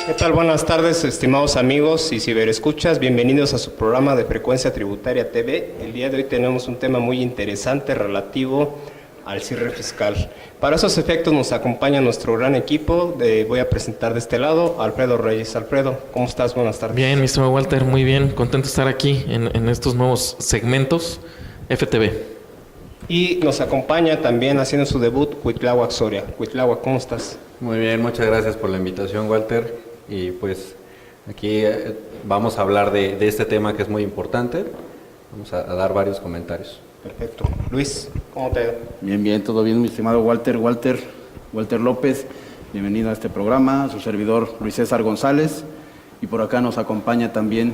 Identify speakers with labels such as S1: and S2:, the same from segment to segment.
S1: ¿Qué tal? Buenas tardes, estimados amigos y ciberescuchas. Bienvenidos a su programa de Frecuencia Tributaria TV. El día de hoy tenemos un tema muy interesante relativo al cierre fiscal. Para esos efectos nos acompaña nuestro gran equipo. Voy a presentar de este lado a Alfredo Reyes. Alfredo, ¿cómo estás? Buenas tardes.
S2: Bien, mi estimado Walter, muy bien. Contento de estar aquí en estos nuevos segmentos FTV.
S1: Y nos acompaña también haciendo su debut Cuitláhuac Soria. Cuitláhuac, ¿cómo estás?
S3: Muy bien, muchas gracias por la invitación, Walter. Y pues aquí vamos a hablar de este tema que es muy importante. Vamos a dar varios comentarios.
S1: Perfecto. Luis, ¿cómo te ha ido?
S4: Bien, todo bien, mi estimado Walter López. Bienvenido a este programa, su servidor Luis César González. Y por acá nos acompaña también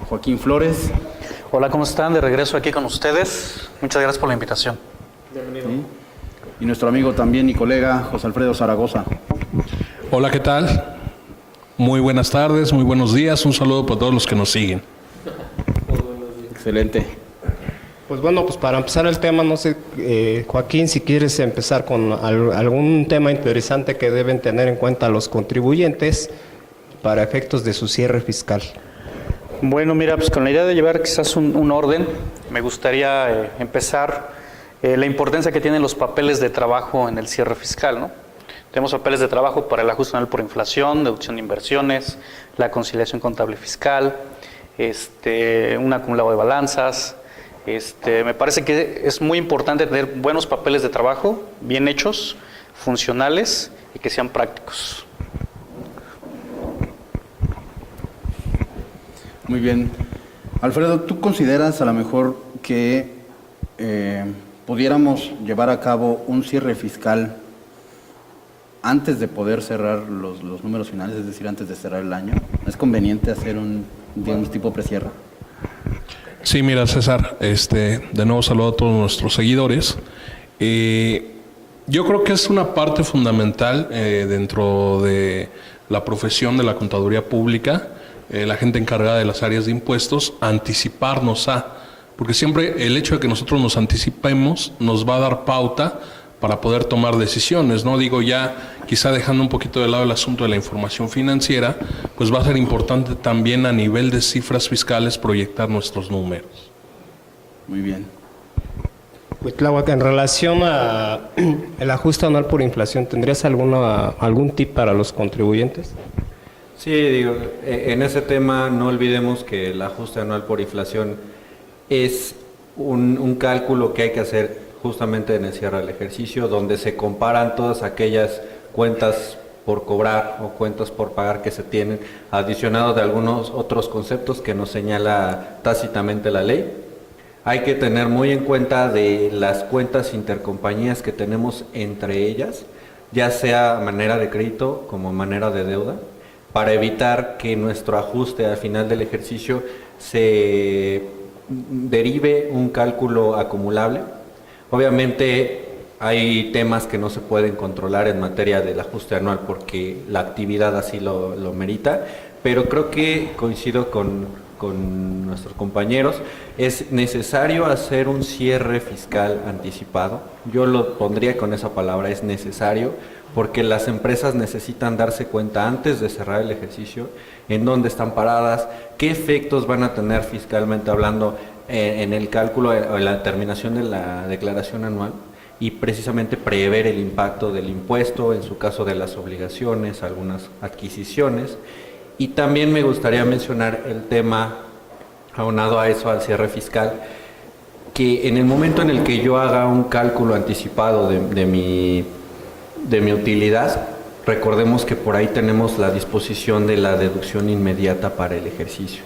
S4: Joaquín Flores.
S5: Hola, ¿cómo están? De regreso aquí con ustedes. Muchas gracias por la invitación.
S2: Bienvenido.
S4: ¿Sí? Y nuestro amigo también y colega José Alfredo Zaragoza.
S6: Hola, ¿qué tal? Muy buenas tardes, muy buenos días. Un saludo para todos los que nos siguen.
S4: Excelente.
S1: Pues bueno, pues para empezar el tema, no sé, Joaquín, si quieres empezar con algún tema interesante que deben tener en cuenta los contribuyentes para efectos de su cierre fiscal.
S5: Bueno, mira, pues con la idea de llevar quizás un orden, me gustaría empezar la importancia que tienen los papeles de trabajo en el cierre fiscal, ¿no? Tenemos papeles de trabajo para el ajuste anual por inflación, deducción de inversiones, la conciliación contable fiscal, un acumulado de balanzas. Me parece que es muy importante tener buenos papeles de trabajo, bien hechos, funcionales y que sean prácticos.
S4: Muy bien. Alfredo, ¿tú consideras a lo mejor que pudiéramos llevar a cabo un cierre fiscal antes de poder cerrar los números finales, es decir, antes de cerrar el año? ¿Es conveniente hacer digamos, tipo precierre?
S6: Sí, mira, César, de nuevo saludo a todos nuestros seguidores. Yo creo que es una parte fundamental dentro de la profesión de la contaduría pública, la gente encargada de las áreas de impuestos, anticiparnos porque siempre el hecho de que nosotros nos anticipemos nos va a dar pauta para poder tomar decisiones, ¿no? Digo, ya quizá dejando un poquito de lado el asunto de la información financiera, pues va a ser importante también a nivel de cifras fiscales proyectar nuestros números.
S4: Muy bien.
S1: Cuitláhuac, en relación a el ajuste anual por inflación, ¿tendrías algún tip para los contribuyentes?
S3: Sí, digo, en ese tema no olvidemos que el ajuste anual por inflación es un cálculo que hay que hacer justamente en el cierre del ejercicio, donde se comparan todas aquellas cuentas por cobrar o cuentas por pagar que se tienen, adicionado de algunos otros conceptos que nos señala tácitamente la ley. Hay que tener muy en cuenta de las cuentas intercompañías que tenemos entre ellas, ya sea manera de crédito como manera de deuda, para evitar que nuestro ajuste al final del ejercicio se derive un cálculo acumulable. Obviamente hay temas que no se pueden controlar en materia del ajuste anual porque la actividad así lo merita, pero creo que coincido con nuestros compañeros, es necesario hacer un cierre fiscal anticipado. Yo lo pondría con esa palabra, es necesario, porque las empresas necesitan darse cuenta antes de cerrar el ejercicio en dónde están paradas, qué efectos van a tener fiscalmente hablando en el cálculo o en la determinación de la declaración anual, y precisamente prever el impacto del impuesto, en su caso de las obligaciones, algunas adquisiciones. Y también me gustaría mencionar el tema, aunado a eso, al cierre fiscal, que en el momento en el que yo haga un cálculo anticipado de mi utilidad, recordemos que por ahí tenemos la disposición de la deducción inmediata para el ejercicio.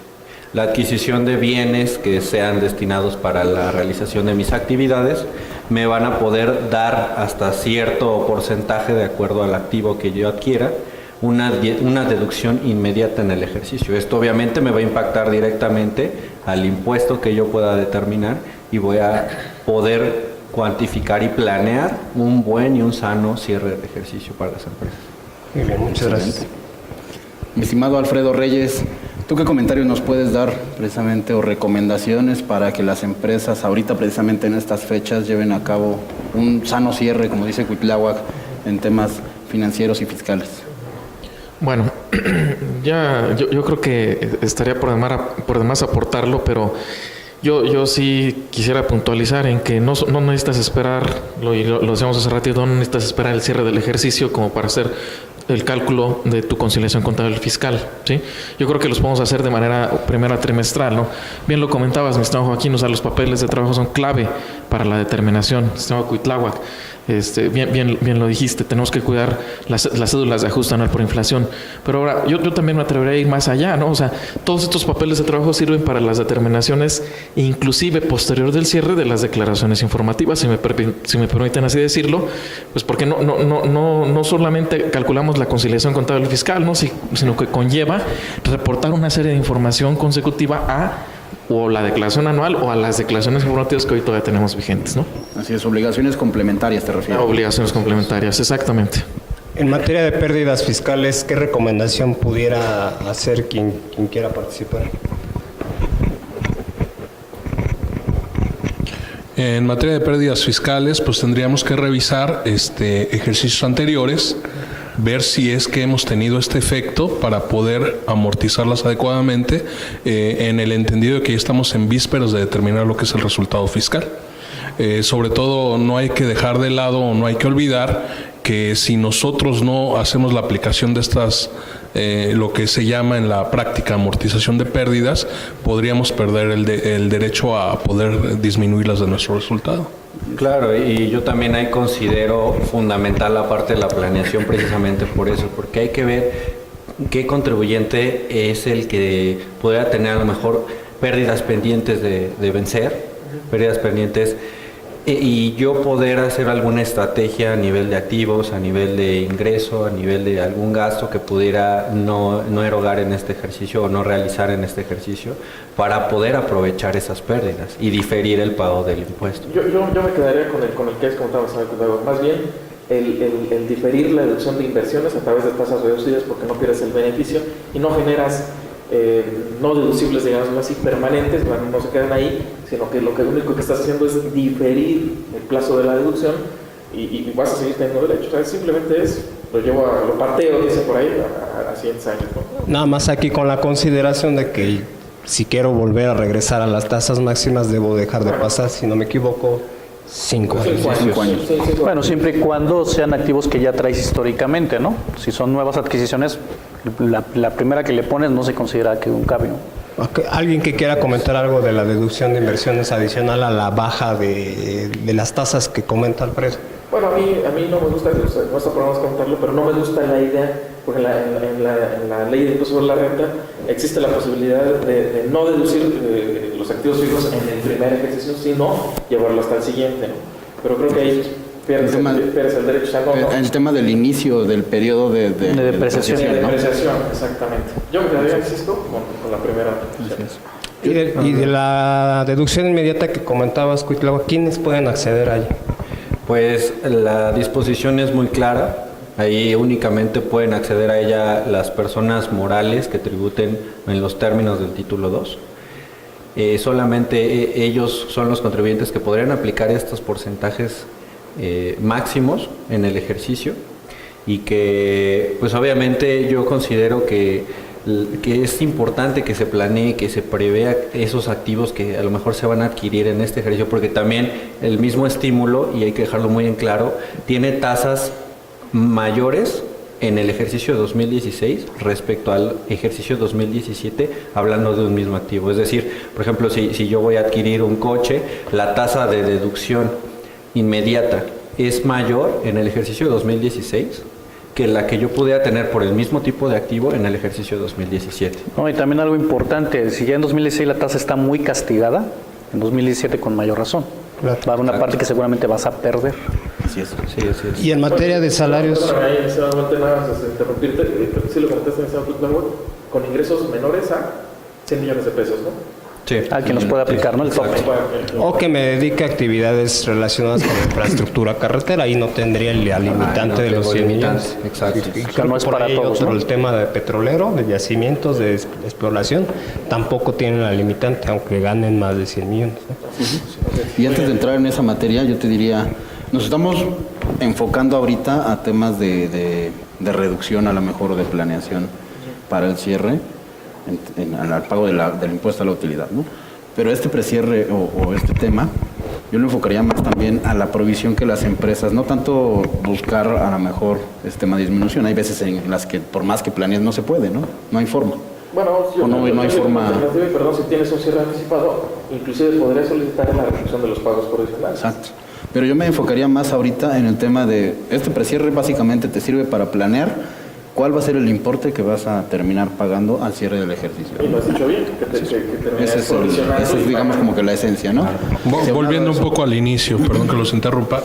S3: La adquisición de bienes que sean destinados para la realización de mis actividades me van a poder dar hasta cierto porcentaje, de acuerdo al activo que yo adquiera, una deducción inmediata en el ejercicio. Esto obviamente me va a impactar directamente al impuesto que yo pueda determinar y voy a poder cuantificar y planear un buen y un sano cierre de ejercicio para las empresas.
S1: Muy bien, muchas gracias.
S4: Mi estimado Alfredo Reyes, ¿tú qué comentarios nos puedes dar precisamente o recomendaciones para que las empresas ahorita precisamente en estas fechas lleven a cabo un sano cierre, como dice Cuitláhuac, en temas financieros y fiscales?
S2: Bueno, Yo creo que estaría por demás aportarlo, pero yo sí quisiera puntualizar en que no necesitas esperar, lo decíamos hace ratito, no necesitas esperar el cierre del ejercicio como para hacer el cálculo de tu conciliación contable fiscal, ¿sí? Yo creo que los podemos hacer de manera primera trimestral, ¿no? Bien lo comentabas, mi estimado Joaquín, o sea, los papeles de trabajo son clave para la determinación, sistema Cuitláhuac. Bien lo dijiste, tenemos que cuidar las cédulas de ajuste anual por inflación. Pero ahora, yo también me atrevería a ir más allá, ¿no? O sea, todos estos papeles de trabajo sirven para las determinaciones, inclusive posterior del cierre de las declaraciones informativas, si me permiten así decirlo, pues porque no solamente calculamos la conciliación contable fiscal, ¿no? Sino que conlleva reportar una serie de información consecutiva a o la declaración anual o a las declaraciones informativas que hoy todavía tenemos vigentes, ¿no?
S4: Así es, obligaciones complementarias te refieres.
S2: Obligaciones complementarias, exactamente.
S1: En materia de pérdidas fiscales, ¿qué recomendación pudiera hacer quien quiera participar?
S6: En materia de pérdidas fiscales, pues tendríamos que revisar ejercicios anteriores, ver si es que hemos tenido este efecto para poder amortizarlas adecuadamente, en el entendido de que ya estamos en vísperas de determinar lo que es el resultado fiscal. Sobre todo, no hay que dejar de lado o no hay que olvidar que si nosotros no hacemos la aplicación de estas, lo que se llama en la práctica amortización de pérdidas, podríamos perder el derecho a poder disminuirlas de nuestro resultado.
S3: Claro, y yo también ahí considero fundamental la parte de la planeación precisamente por eso, porque hay que ver qué contribuyente es el que podría tener a lo mejor pérdidas pendientes de vencer, pérdidas pendientes, y yo poder hacer alguna estrategia a nivel de activos, a nivel de ingreso, a nivel de algún gasto que pudiera no erogar en este ejercicio o no realizar en este ejercicio para poder aprovechar esas pérdidas y diferir el pago del impuesto.
S7: Yo me quedaría con el que es comentado más bien el diferir la deducción de inversiones a través de tasas reducidas porque no pierdes el beneficio y no generas no deducibles, digamos así, permanentes, no se quedan ahí, sino que lo único que estás haciendo es diferir el plazo de la deducción y vas a seguir teniendo derecho. O sea, simplemente lo parteo, dice por ahí, a 100 años, ¿no?
S1: Nada más aquí con la consideración de que si quiero volver a regresar a las tasas máximas, debo dejar de pasar, si no me equivoco, 5 años.
S4: 5 años.
S5: Bueno, siempre y cuando sean activos que ya traes históricamente, ¿no? Si son nuevas adquisiciones, la primera que le pones no se considera que un cambio.
S1: Okay. ¿Alguien que quiera comentar algo de la deducción de inversiones adicional a la baja de las tasas que comenta Alfredo?
S7: Bueno, a mí no me gusta, no está por comentarlo, pero no me gusta la idea, porque en la ley de impuesto sobre la renta existe la posibilidad de no deducir los activos fijos en el primer ejercicio, sino llevarlo hasta el siguiente, ¿no? Pero creo que ahí pierdes el derecho. O sea,
S4: el tema del inicio del periodo de
S5: depreciación,
S7: de
S5: ¿no?
S7: depreciación, exactamente. Yo me quedaría, insisto, con la primera.
S1: Y de la deducción inmediata que comentabas, Cuitláhuac, ¿quiénes pueden acceder a ella?
S3: Pues la disposición es muy clara, ahí únicamente pueden acceder a ella las personas morales que tributen en los términos del título 2. Solamente ellos son los contribuyentes que podrían aplicar estos porcentajes máximos en el ejercicio y que pues obviamente yo considero que es importante que se planee, que se prevea esos activos que a lo mejor se van a adquirir en este ejercicio, porque también el mismo estímulo, y hay que dejarlo muy en claro, tiene tasas mayores en el ejercicio 2016 respecto al ejercicio 2017, hablando de un mismo activo. Es decir, por ejemplo, si yo voy a adquirir un coche, la tasa de deducción inmediata es mayor en el ejercicio 2016 que la que yo pudiera tener por el mismo tipo de activo en el ejercicio 2017.
S5: No, y también algo importante, si ya en 2016 la tasa está muy castigada, en 2017 con mayor razón.
S1: Claro.
S5: Va a haber una parte que seguramente vas a perder.
S4: Así es.
S3: Sí, así es.
S1: Y en materia de salarios...
S7: Ahí, sinceramente, nada más interrumpirte, sí lo comentaste en ese momento, con ingresos menores a 100 millones de pesos, ¿no?
S3: Sí.
S5: A quien los puede aplicar, ¿no? El tope.
S1: O que me dedique a actividades relacionadas con infraestructura carretera, ahí no tendría la limitante de los 100 millones.
S3: Exacto.
S1: Y
S5: Pero no es
S1: por
S5: para
S1: ahí
S5: todos,
S1: otro,
S5: ¿no?
S1: el tema de petrolero, de yacimientos, de exploración, tampoco tienen la limitante, aunque ganen más de 100 millones. ¿No?
S4: Y antes de entrar en esa materia, yo te diría, nos estamos enfocando ahorita a temas de reducción a lo mejor o de planeación. para el cierre, al pago del impuesto a la utilidad, ¿no? Pero este precierre o este tema, yo lo enfocaría más también a la provisión que las empresas, no tanto buscar a lo mejor tema de disminución. Hay veces en las que por más que planees no se puede, ¿no? No hay forma.
S7: Bueno,
S4: no hay forma.
S7: Perdón, si tienes un cierre anticipado, inclusive podrías solicitar la reducción de los pagos provisionales.
S4: Exacto. Pero yo me enfocaría más ahorita en el tema de este precierre básicamente te sirve para planear cuál va a ser el importe que vas a terminar pagando al cierre del ejercicio.
S7: Y lo has dicho bien, que terminas provisionando.
S4: Esa es, digamos, como que la esencia, ¿no?
S6: Volviendo un poco al inicio, perdón que los interrumpa,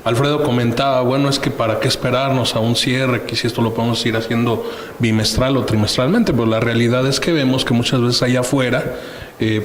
S6: Alfredo comentaba, bueno, es que para qué esperarnos a un cierre, que si esto lo podemos ir haciendo bimestral o trimestralmente, pero la realidad es que vemos que muchas veces allá afuera,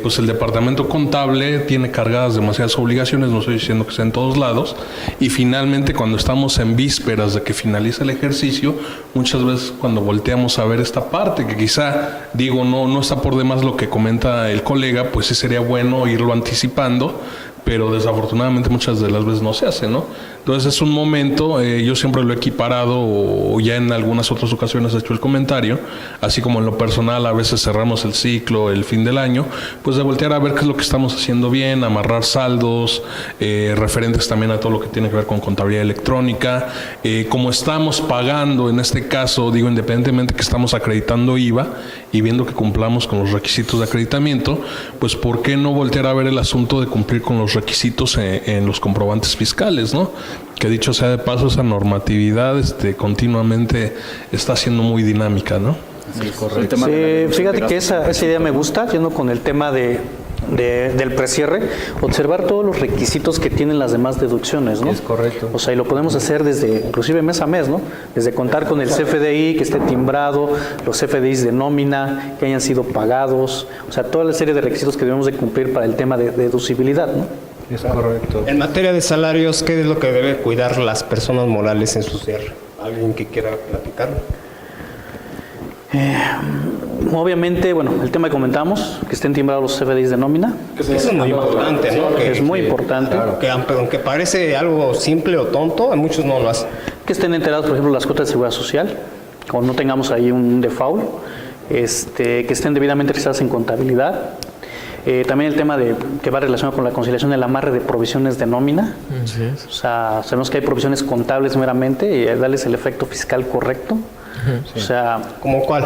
S6: pues el departamento contable tiene cargadas demasiadas obligaciones, no estoy diciendo que sea en todos lados, y finalmente cuando estamos en vísperas de que finalice el ejercicio, muchas veces cuando volteamos a ver esta parte, que quizá, digo, no está por demás lo que comenta el colega, pues sí sería bueno irlo anticipando, pero desafortunadamente muchas de las veces no se hace, ¿no? Entonces es un momento, yo siempre lo he equiparado, o ya en algunas otras ocasiones he hecho el comentario, así como en lo personal a veces cerramos el ciclo, el fin del año, pues de voltear a ver qué es lo que estamos haciendo bien, amarrar saldos, referentes también a todo lo que tiene que ver con contabilidad electrónica, como estamos pagando en este caso, digo, independientemente que estamos acreditando IVA y viendo que cumplamos con los requisitos de acreditamiento, pues ¿por qué no voltear a ver el asunto de cumplir con los requisitos en los comprobantes fiscales, ¿no? Que dicho sea de paso, esa normatividad continuamente está siendo muy dinámica, ¿no?
S4: Sí, correcto.
S5: Sí, fíjate que esa idea me gusta, yendo con el tema del precierre, observar todos los requisitos que tienen las demás deducciones, ¿no?
S3: Es correcto.
S5: O sea, y lo podemos hacer desde, inclusive mes a mes, ¿no? Desde contar con el CFDI, que esté timbrado, los CFDIs de nómina, que hayan sido pagados, o sea, toda la serie de requisitos que debemos de cumplir para el tema de deducibilidad, ¿no?
S3: Es correcto.
S1: En materia de salarios, ¿qué es lo que debe cuidar las personas morales en su cierre? ¿Alguien que quiera platicar?
S5: Obviamente, bueno, el tema que comentamos, que estén timbrados los CFDIs de nómina.
S1: Eso es muy importante, ¿no?
S5: Es muy importante.
S1: Claro, que aunque parece algo simple o tonto, a muchos no lo hacen.
S5: Que estén enterados, por ejemplo, las cuotas de seguridad social, cuando no tengamos ahí un default, que estén debidamente registradas en contabilidad. También el tema que va relacionado con la conciliación del amarre de provisiones de nómina.
S2: Así es.
S5: O sea, sabemos que hay provisiones contables meramente y darles el efecto fiscal correcto.
S2: Sí.
S5: O sea,
S1: ¿Cómo cuál?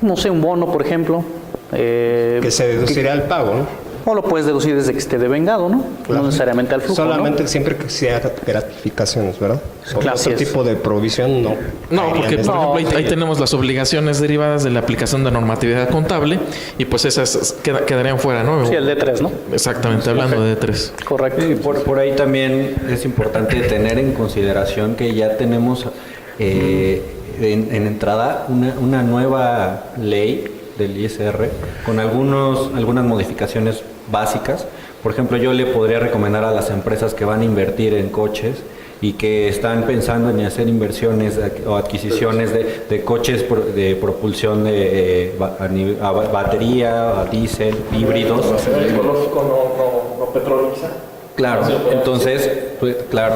S5: no sé, un bono, por ejemplo.
S1: Que se deducirá el pago, ¿no?
S5: O lo puedes deducir desde que esté devengado, ¿no? No necesariamente al flujo,
S1: solamente
S5: ¿no?
S1: siempre que sea gratificaciones, ¿verdad?
S5: Claro,
S1: Otro tipo de provisión no.
S2: No, porque por ejemplo ahí tenemos las obligaciones derivadas de la aplicación de normatividad contable y pues esas quedarían fuera, ¿no?
S5: Sí, el D3, ¿no?
S2: Exactamente, hablando de D3.
S5: Correcto.
S3: Y por ahí también es importante tener en consideración que ya tenemos en entrada una nueva ley del ISR con algunas modificaciones básicas. Por ejemplo, yo le podría recomendar a las empresas que van a invertir en coches y que están pensando en hacer inversiones o adquisiciones de coches de propulsión a batería, a diésel, híbridos.
S7: Ecológico, no petróleo quizá.
S3: Claro, entonces, pues, claro,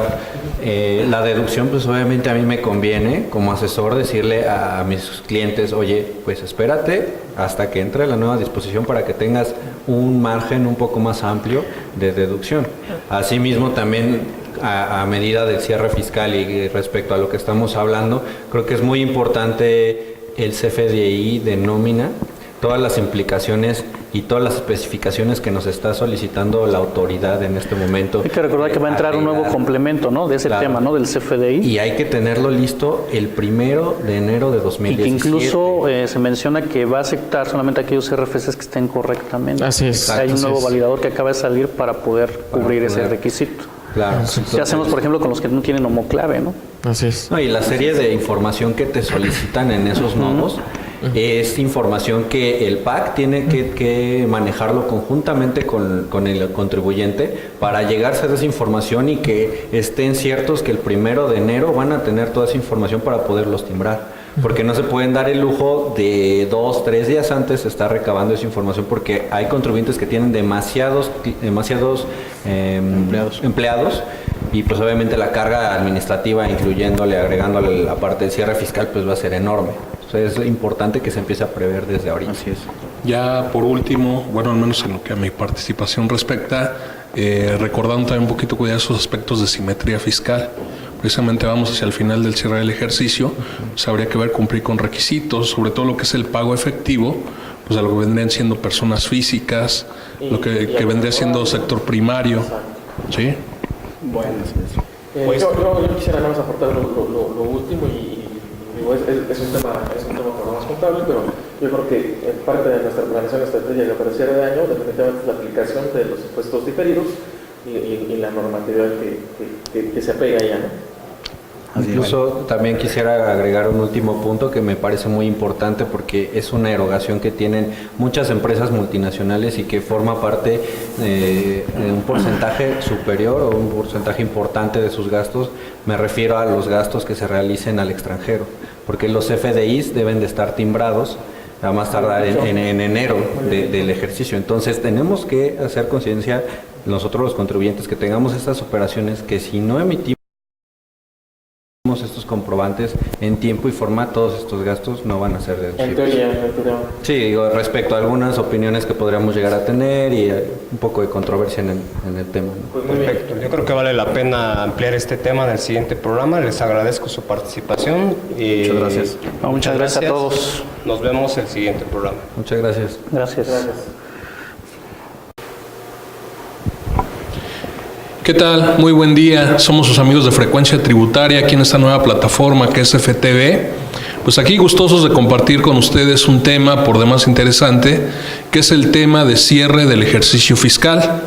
S3: la deducción, pues obviamente a mí me conviene como asesor decirle a mis clientes, oye, pues espérate hasta que entre la nueva disposición para que tengas un margen un poco más amplio de deducción. Asimismo, también a medida del cierre fiscal y respecto a lo que estamos hablando, creo que es muy importante el CFDI de nómina, todas las implicaciones y todas las especificaciones que nos está solicitando la autoridad en este momento.
S5: Hay que recordar que va a entrar un nuevo complemento, ¿no? De ese tema, ¿no? Del CFDI.
S3: Y hay que tenerlo listo el 1 de enero de 2017.
S5: Y que incluso se menciona que va a aceptar solamente aquellos RFCs que estén correctamente.
S2: Así es.
S5: Hay un nuevo validador que acaba de salir para poder cubrir ese requisito.
S3: Claro.
S5: ¿Qué hacemos, por ejemplo, con los que no tienen homoclave, no?
S2: Así es.
S3: No, y la serie de información que te solicitan en esos nodos es información que el PAC tiene que manejarlo conjuntamente con el contribuyente para llegarse a esa información y que estén ciertos que el 1 de enero van a tener toda esa información para poderlos timbrar. Porque no se pueden dar el lujo de 2, 3 días antes estar recabando esa información porque hay contribuyentes que tienen demasiados empleados y pues obviamente la carga administrativa agregándole la parte del cierre fiscal pues va a ser enorme. O sea, es importante que se empiece a prever desde ahorita.
S4: Así es.
S6: Ya por último, bueno, al menos en lo que a mi participación respecta, recordando también un poquito cuidar esos aspectos de simetría fiscal. Precisamente vamos hacia el final del cierre del ejercicio, pues habría que ver cumplir con requisitos, sobre todo lo que es el pago efectivo, pues a lo que vendrían siendo personas físicas, lo que vendría siendo sector primario. ¿Sí?
S4: Bueno, así es.
S7: Yo quisiera nada más aportar lo último y digo, es un tema para más contable, pero yo creo que en parte de nuestra planeación estratégica para el cierre de año definitivamente es la aplicación de los impuestos diferidos y la normatividad que se apega a ella, ¿no?
S3: Incluso también quisiera agregar un último punto que me parece muy importante porque es una erogación que tienen muchas empresas multinacionales y que forma parte de un porcentaje superior o un porcentaje importante de sus gastos. Me refiero a los gastos que se realicen al extranjero, porque los FDIs deben de estar timbrados a más tardar en enero del ejercicio. Entonces tenemos que hacer conciencia nosotros los contribuyentes que tengamos estas operaciones, que si no emitimos estos comprobantes en tiempo y forma, todos estos gastos no van a ser deducibles.
S7: En teoría.
S3: Sí, digo, respecto a algunas opiniones que podríamos llegar a tener y un poco de controversia en el tema, ¿no?
S7: Pues muy bien.
S1: Perfecto. Yo creo que vale la pena ampliar este tema en el siguiente programa. Les agradezco su participación.
S4: Muchas gracias.
S5: No, muchas gracias a todos.
S1: Nos vemos el siguiente programa.
S3: Muchas gracias.
S5: Gracias.
S6: ¿Qué tal? Muy buen día. Somos sus amigos de Frecuencia Tributaria aquí en esta nueva plataforma que es FTV. Pues aquí gustosos de compartir con ustedes un tema por demás interesante, que es el tema de cierre del ejercicio fiscal.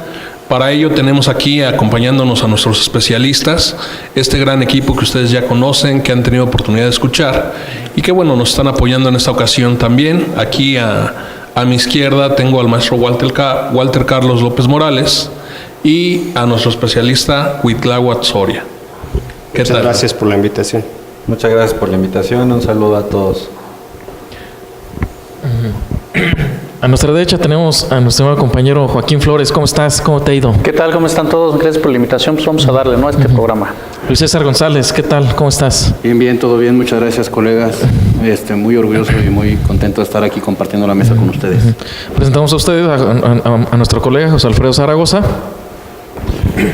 S6: Para ello tenemos aquí acompañándonos a nuestros especialistas, este gran equipo que ustedes ya conocen, que han tenido oportunidad de escuchar y que bueno, nos están apoyando en esta ocasión también. Aquí a mi izquierda tengo al maestro Walter Carlos López Morales y a nuestro especialista Huitláhuac Soria. ¿Qué tal?
S1: Gracias por la invitación.
S3: Muchas gracias por la invitación. Un saludo a todos.
S2: A nuestra derecha tenemos a nuestro nuevo compañero Joaquín Flores. ¿Cómo estás? ¿Cómo te ha ido?
S5: ¿Qué tal? ¿Cómo están todos? Gracias por la invitación. Pues vamos a darle, ¿no?, a este programa.
S2: Luis César González, ¿qué tal? ¿Cómo estás?
S4: Bien, todo bien. Muchas gracias, colegas. Muy orgulloso y muy contento de estar aquí compartiendo la mesa con ustedes.
S2: Presentamos a ustedes a nuestro colega José Alfredo Zaragoza.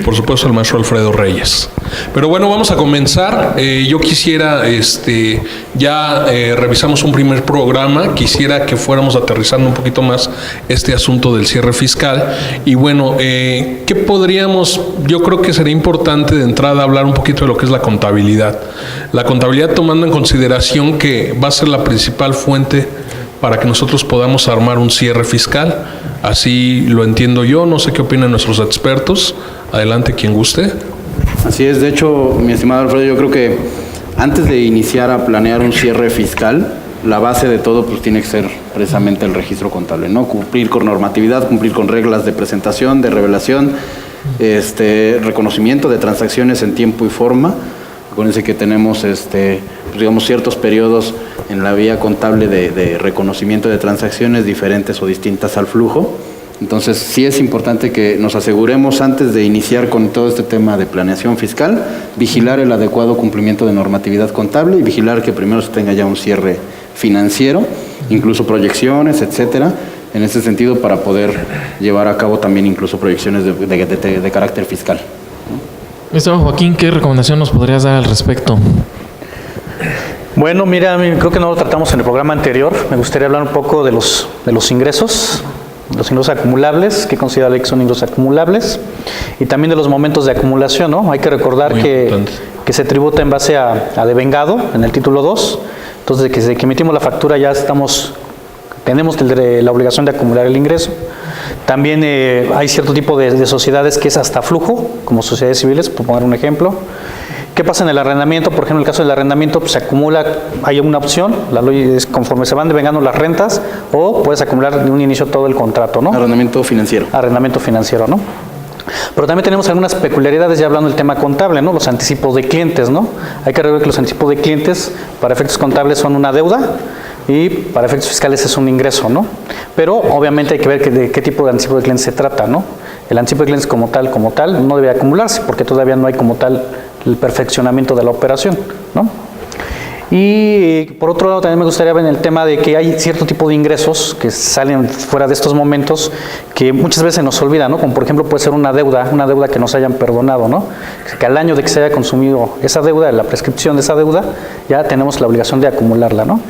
S6: Por supuesto, el maestro Alfredo Reyes. Pero bueno, vamos a comenzar. Yo quisiera, revisamos un primer programa, quisiera que fuéramos aterrizando un poquito más este asunto del cierre fiscal. Y bueno, ¿qué podríamos? Yo creo que sería importante de entrada hablar un poquito de lo que es la contabilidad. La contabilidad tomando en consideración que va a ser la principal fuente para que nosotros podamos armar un cierre fiscal. Así lo entiendo yo, no sé qué opinan nuestros expertos. Adelante, quien guste.
S4: Así es, de hecho, mi estimado Alfredo, yo creo que antes de iniciar a planear un cierre fiscal, la base de todo pues tiene que ser precisamente el registro contable, ¿no? Cumplir con normatividad, cumplir con reglas de presentación, de revelación, reconocimiento de transacciones en tiempo y forma. Acuérdense que tenemos digamos ciertos periodos en la vía contable de reconocimiento de transacciones diferentes o distintas al flujo. Entonces sí es importante que nos aseguremos antes de iniciar con todo este tema de planeación fiscal, vigilar el adecuado cumplimiento de normatividad contable y vigilar que primero se tenga ya un cierre financiero, incluso proyecciones, etcétera, en ese sentido para poder llevar a cabo también incluso proyecciones de carácter fiscal.
S2: Maestro Joaquín, ¿qué recomendación nos podrías dar al respecto?
S5: Bueno, mira, creo que no lo tratamos en el programa anterior. Me gustaría hablar un poco de los ingresos. Los ingresos acumulables, que considera que son ingresos acumulables, y también de los momentos de acumulación, ¿no? Hay que recordar que se tributa en base a devengado, en el título 2, entonces desde que emitimos la factura ya tenemos la obligación de acumular el ingreso. También hay cierto tipo de sociedades que es hasta flujo, como sociedades civiles, por poner un ejemplo. ¿Qué pasa en el arrendamiento? Por ejemplo, en el caso del arrendamiento, pues se acumula, hay una opción, la ley es conforme se van devengando las rentas, o puedes acumular de un inicio todo el contrato, ¿no?
S4: Arrendamiento financiero.
S5: Arrendamiento financiero, ¿no? Pero también tenemos algunas peculiaridades, ya hablando del tema contable, ¿no? Los anticipos de clientes, ¿no? Hay que recordar que los anticipos de clientes, para efectos contables, son una deuda, y para efectos fiscales es un ingreso, ¿no? Pero obviamente hay que ver de qué tipo de anticipo de clientes se trata, ¿no? El anticipo de clientes como tal, no debe acumularse, porque todavía no hay como tal el perfeccionamiento de la operación, ¿no? Y por otro lado también me gustaría ver en el tema de que hay cierto tipo de ingresos que salen fuera de estos momentos que muchas veces se nos olvida, ¿no? Como por ejemplo puede ser una deuda que nos hayan perdonado, ¿no? Que al año de que se haya consumido esa deuda, la prescripción de esa deuda, ya tenemos la obligación de acumularla, ¿no?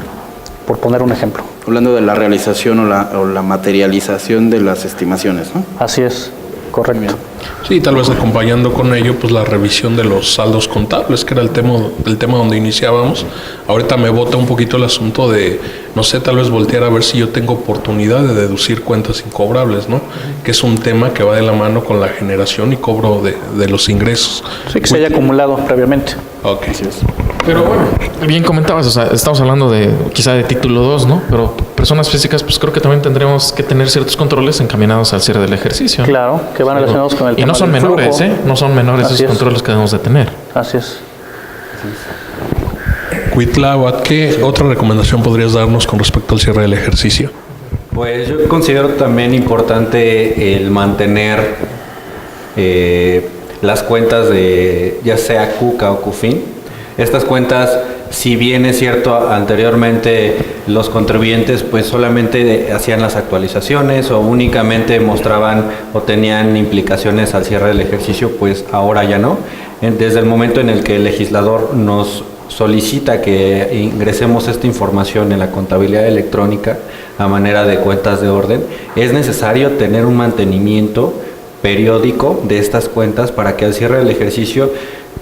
S5: Por poner un ejemplo.
S4: Hablando de la realización o la materialización de las estimaciones, ¿no?
S5: Así es, correcto.
S6: Sí, tal vez acompañando con ello, pues la revisión de los saldos contables, que era el tema donde iniciábamos. Ahorita me bota un poquito el asunto de, no sé, tal vez voltear a ver si yo tengo oportunidad de deducir cuentas incobrables, ¿no? Que es un tema que va de la mano con la generación y cobro de los ingresos.
S5: Sí, que se haya acumulado previamente.
S6: Ok.
S2: Pero bueno, bien comentabas, o sea, estamos hablando de quizá de título 2, ¿no? Pero personas físicas, pues creo que también tendremos que tener ciertos controles encaminados al cierre del ejercicio, ¿no?
S5: Claro, que van relacionados con el tema
S2: y no son
S5: del
S2: menores,
S5: flujo.
S2: No son menores
S5: Así
S2: esos
S5: es.
S2: controles que debemos de tener.
S5: Así es.
S6: Cuitláhuac, ¿qué otra recomendación podrías darnos con respecto al cierre del ejercicio?
S3: Pues yo considero también importante el mantener las cuentas de ya sea CUCA o CUFIN. Estas cuentas, si bien es cierto anteriormente los contribuyentes pues solamente hacían las actualizaciones o únicamente mostraban o tenían implicaciones al cierre del ejercicio, pues ahora ya no. Desde el momento en el que el legislador nos solicita que ingresemos esta información en la contabilidad electrónica a manera de cuentas de orden, es necesario tener un mantenimiento periódico de estas cuentas para que al cierre del ejercicio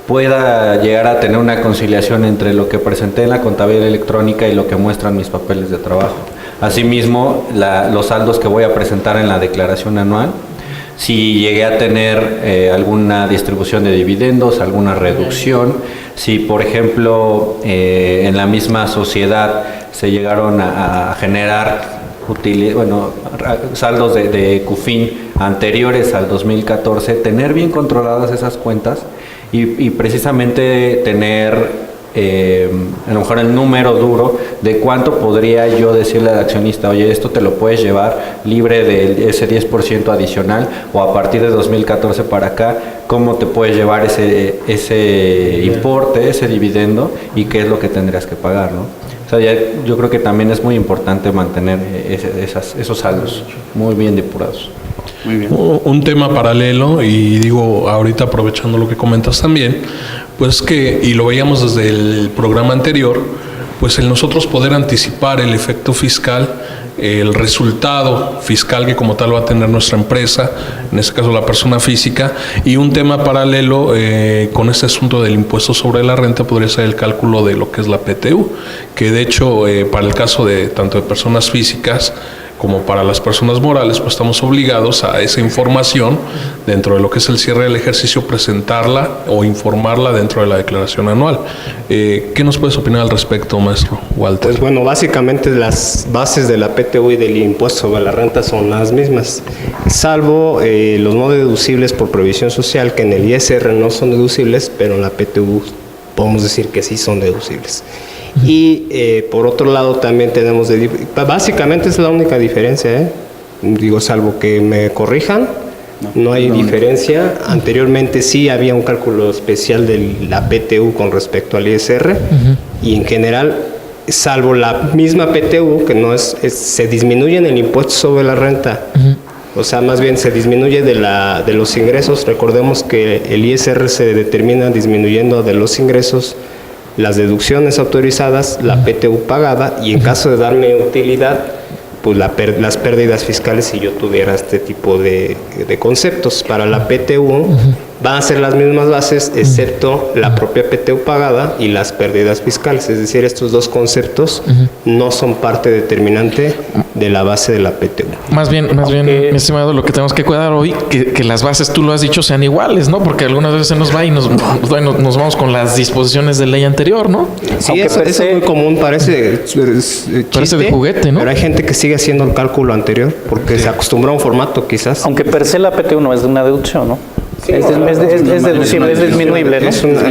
S3: pueda llegar a tener una conciliación entre lo que presenté en la contabilidad electrónica y lo que muestran mis papeles de trabajo. Asimismo, los saldos que voy a presentar en la declaración anual, si llegué a tener alguna distribución de dividendos, alguna reducción, si por ejemplo en la misma sociedad se llegaron a generar saldos de CUFIN anteriores al 2014, tener bien controladas esas cuentas y precisamente tener a lo mejor el número duro de cuánto podría yo decirle al accionista, oye, esto te lo puedes llevar libre de ese 10% adicional, o a partir de 2014 para acá, cómo te puedes llevar ese importe, ese dividendo, y qué es lo que tendrías que pagar, ¿no? O sea, yo creo que también es muy importante mantener esos saldos muy bien depurados.
S4: Muy bien.
S6: Un tema paralelo, y digo ahorita aprovechando lo que comentas también, pues que, y lo veíamos desde el programa anterior, pues el nosotros poder anticipar el efecto fiscal, el resultado fiscal que como tal va a tener nuestra empresa, en este caso la persona física, y un tema paralelo con este asunto del impuesto sobre la renta podría ser el cálculo de lo que es la PTU, que de hecho para el caso de tanto de personas físicas como para las personas morales, pues estamos obligados a esa información dentro de lo que es el cierre del ejercicio, presentarla o informarla dentro de la declaración anual. ¿Qué nos puedes opinar al respecto, maestro Walter?
S1: Pues bueno, básicamente las bases de la PTU y del impuesto sobre la renta son las mismas, salvo los no deducibles por previsión social, que en el ISR no son deducibles, pero en la PTU podemos decir que sí son deducibles. Y por otro lado también tenemos, básicamente es la única diferencia, digo, salvo que me corrijan, no hay diferencia. Anteriormente sí había un cálculo especial de la PTU con respecto al ISR, y en general, salvo la misma PTU, que no se disminuye en el impuesto sobre la renta, o sea, más bien se disminuye de los ingresos. Recordemos que el ISR se determina disminuyendo de los ingresos las deducciones autorizadas, la PTU pagada, y en caso de darme utilidad, pues las pérdidas fiscales si yo tuviera este tipo de conceptos. Para la PTU van a ser las mismas bases, excepto la propia PTU pagada y las pérdidas fiscales. Es decir, estos dos conceptos no son parte determinante de la base de la PTU.
S2: Más bien, mi estimado, lo que tenemos que cuidar hoy, que las bases, tú lo has dicho, sean iguales, ¿no? Porque algunas veces se nos va y nos vamos con las disposiciones de ley anterior, ¿no?
S1: Sí, eso es muy común, parece chiste,
S2: Parece de juguete, ¿no?
S1: Pero hay gente que sigue haciendo el cálculo anterior porque se acostumbra a un formato, quizás.
S5: Aunque per se la PTU no es de una deducción, ¿no? Sí, es deducible, es disminuible, ¿no?
S1: Es una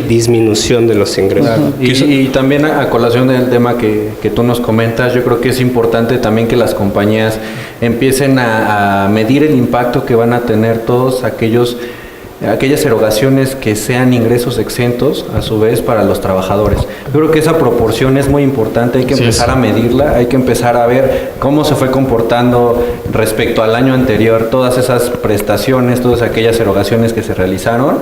S1: disminución de los ingresos.
S3: Y también a colación del tema que tú nos comentas, yo creo que es importante también que las compañías empiecen a medir el impacto que van a tener todos aquellos aquellas erogaciones que sean ingresos exentos, a su vez, para los trabajadores. Yo creo que esa proporción es muy importante, hay que empezar a medirla, hay que empezar a ver cómo se fue comportando respecto al año anterior todas esas prestaciones, todas aquellas erogaciones que se realizaron,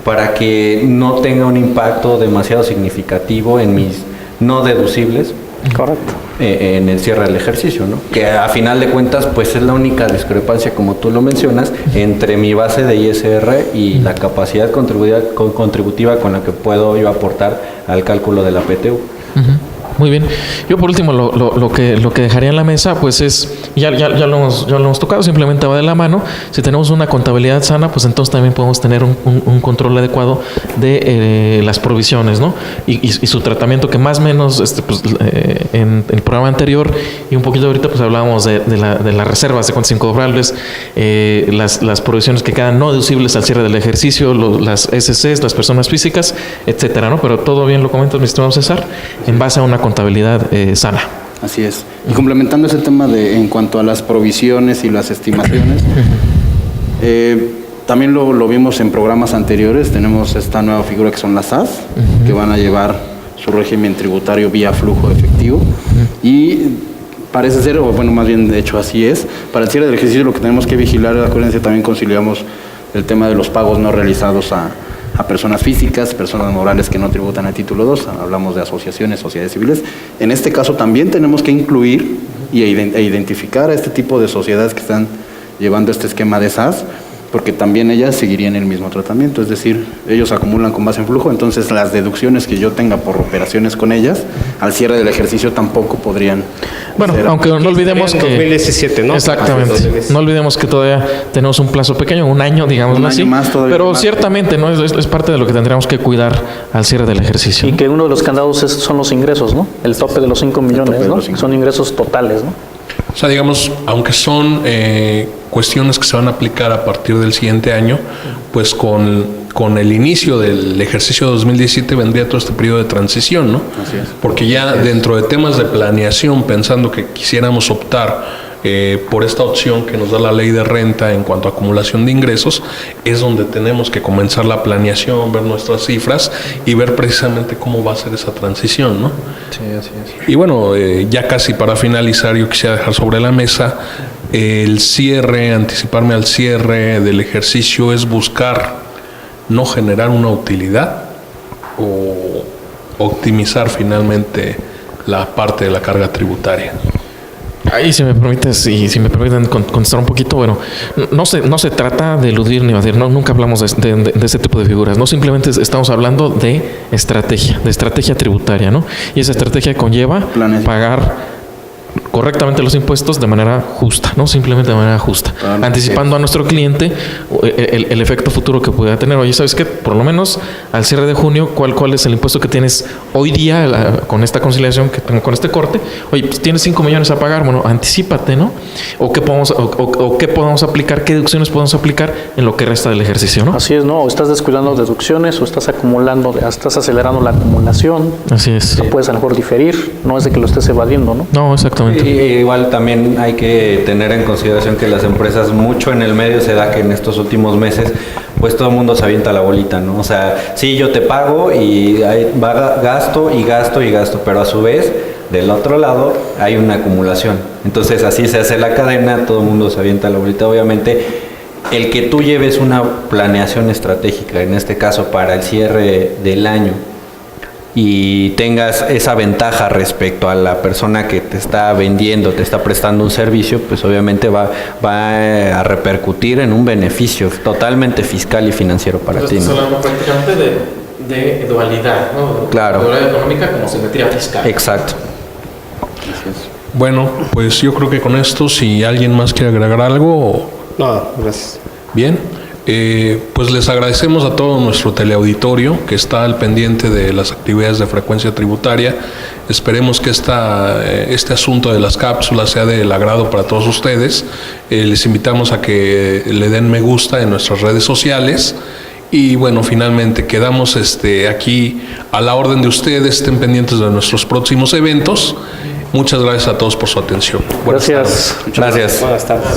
S3: para que no tenga un impacto demasiado significativo en mis no deducibles.
S5: Correcto.
S3: En el cierre del ejercicio, ¿no? Que a final de cuentas pues es la única discrepancia, como tú lo mencionas, entre mi base de ISR y la capacidad contributiva con la que puedo yo aportar al cálculo de la PTU.
S2: Muy bien. Yo por último lo que dejaría en la mesa pues es, ya lo hemos tocado, simplemente va de la mano. Si tenemos una contabilidad sana, pues entonces también podemos tener un control adecuado de las provisiones, ¿no? Y su tratamiento, que más o menos en el programa anterior y un poquito ahorita pues hablábamos de las reservas de cuentas incobrables, las provisiones que quedan no deducibles al cierre del ejercicio, las SCs, las personas físicas, etcétera, ¿no? Pero todo bien lo comentas, mi estimado César, en base a una contabilidad sana.
S4: Así es. Y complementando ese tema en cuanto a las provisiones y las estimaciones, también lo vimos en programas anteriores. Tenemos esta nueva figura que son las SAS, que van a llevar su régimen tributario vía flujo efectivo. Y parece ser, o bueno, más bien de hecho así es, para el cierre del ejercicio lo que tenemos que vigilar, acuérdense, también conciliamos el tema de los pagos no realizados a personas físicas, personas morales que no tributan a título 2, hablamos de asociaciones, sociedades civiles. En este caso también tenemos que incluir e identificar a este tipo de sociedades que están llevando este esquema de SAS, porque también ellas seguirían el mismo tratamiento, es decir, ellos acumulan con base en flujo, entonces las deducciones que yo tenga por operaciones con ellas, al cierre del ejercicio tampoco podrían.
S2: Bueno, aunque no olvidemos que
S1: 2017, ¿no?
S2: Exactamente. No olvidemos que todavía tenemos un plazo pequeño, un año, digamos así. Pero ciertamente, ¿no? Es parte de lo que tendríamos que cuidar al cierre del ejercicio.
S5: Y que uno de los candados son los ingresos, ¿no? El tope de los 5 millones, ¿no? Son ingresos totales, ¿no?
S6: O sea, digamos, aunque son cuestiones que se van a aplicar a partir del siguiente año, pues con el inicio del ejercicio 2017 vendría todo este periodo de transición, ¿no?
S4: Así es.
S6: Porque ya dentro de temas de planeación, pensando que quisiéramos optar por esta opción que nos da la ley de renta en cuanto a acumulación de ingresos, es donde tenemos que comenzar la planeación, ver nuestras cifras y ver precisamente cómo va a ser esa transición, ¿no?
S3: Sí, así es.
S6: Y bueno, ya casi para finalizar, yo quisiera dejar sobre la mesa el cierre, anticiparme al cierre del ejercicio es buscar no generar una utilidad o optimizar finalmente la parte de la carga tributaria.
S2: Ahí, si me permiten contestar un poquito, bueno, no se trata de eludir ni evadir, nunca hablamos de ese tipo de figuras, no, simplemente estamos hablando de estrategia tributaria, ¿no? Y esa estrategia conlleva pagar correctamente los impuestos de manera justa, ¿no? Simplemente de manera justa, anticipando a nuestro cliente el efecto futuro que pueda tener. Oye, ¿sabes qué? Por lo menos al cierre de junio, ¿cuál es el impuesto que tienes hoy día con esta conciliación que tengo con este corte? Oye, pues tienes 5 millones a pagar, bueno, anticípate, ¿no? ¿O qué podemos aplicar, qué deducciones podemos aplicar en lo que resta del ejercicio, ¿no?
S5: Así es, ¿no? O estás descuidando deducciones, o estás estás acelerando la acumulación.
S2: Así es.
S5: Lo puedes a lo mejor diferir, no es de que lo estés evadiendo, ¿no?
S2: No, exactamente.
S3: Y igual también hay que tener en consideración que las empresas, mucho en el medio se da que en estos últimos meses pues todo el mundo se avienta la bolita, ¿no? O sea, sí, yo te pago y va gasto y gasto y gasto, pero a su vez del otro lado hay una acumulación. Entonces así se hace la cadena, todo el mundo se avienta la bolita. Obviamente el que tú lleves una planeación estratégica, en este caso para el cierre del año, y tengas esa ventaja respecto a la persona que te está vendiendo, te está prestando un servicio, pues obviamente va a repercutir en un beneficio totalmente fiscal y financiero para ti, ¿no?
S2: Hablamos prácticamente de dualidad, ¿no?
S3: Claro.
S2: Dualidad económica como simetría fiscal.
S3: Exacto.
S6: Bueno, pues yo creo que con esto, si alguien más quiere agregar algo.
S1: No, gracias. Bien.
S6: Pues les agradecemos a todo nuestro teleauditorio que está al pendiente de las actividades de frecuencia tributaria. Esperemos que este asunto de las cápsulas sea del agrado para todos ustedes. Les invitamos a que le den me gusta en nuestras redes sociales. Y bueno, finalmente quedamos aquí a la orden de ustedes. Estén pendientes de nuestros próximos eventos. Muchas gracias a todos por su atención.
S5: Gracias.
S3: Gracias.
S1: Buenas tardes.